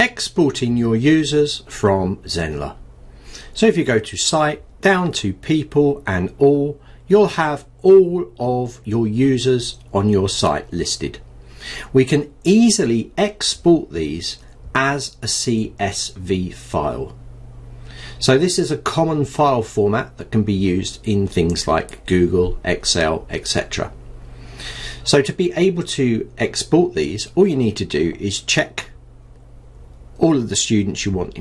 Exporting your users from Zenler. So if you go to Site, down to People and All, you'll have all of your users on your site listed. We can easily export these as a CSV file. So this is a common file format that can be used in things like Google, Excel, etc. So to be able to export these, all you need to do is check all of the students you want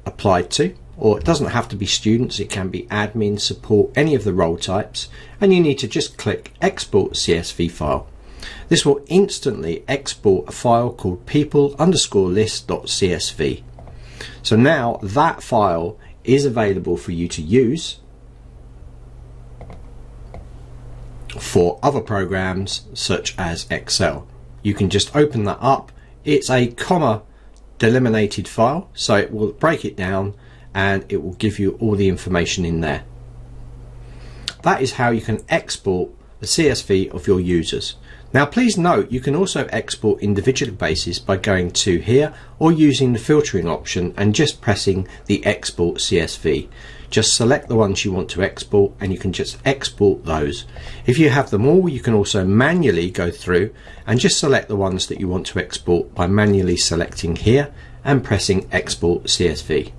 applied to, or it doesn't have to be students, it can be admin, support, any of the role types, and you need to just click Export CSV File. This will instantly export a file called people_list.csv. So now that file is available for you to use for other programs such as Excel. You can just open that up. It's a comma delimited file, so it will break it down and it will give you all the information in there. That is how you can export the CSV of your users. Now please note, you can also export individual basis by going to here or using the filtering option and just pressing the export CSV. Just select the ones you want to export and you can just export those. If you have them all, you can also manually go through and just select the ones that you want to export by manually selecting here and pressing export CSV.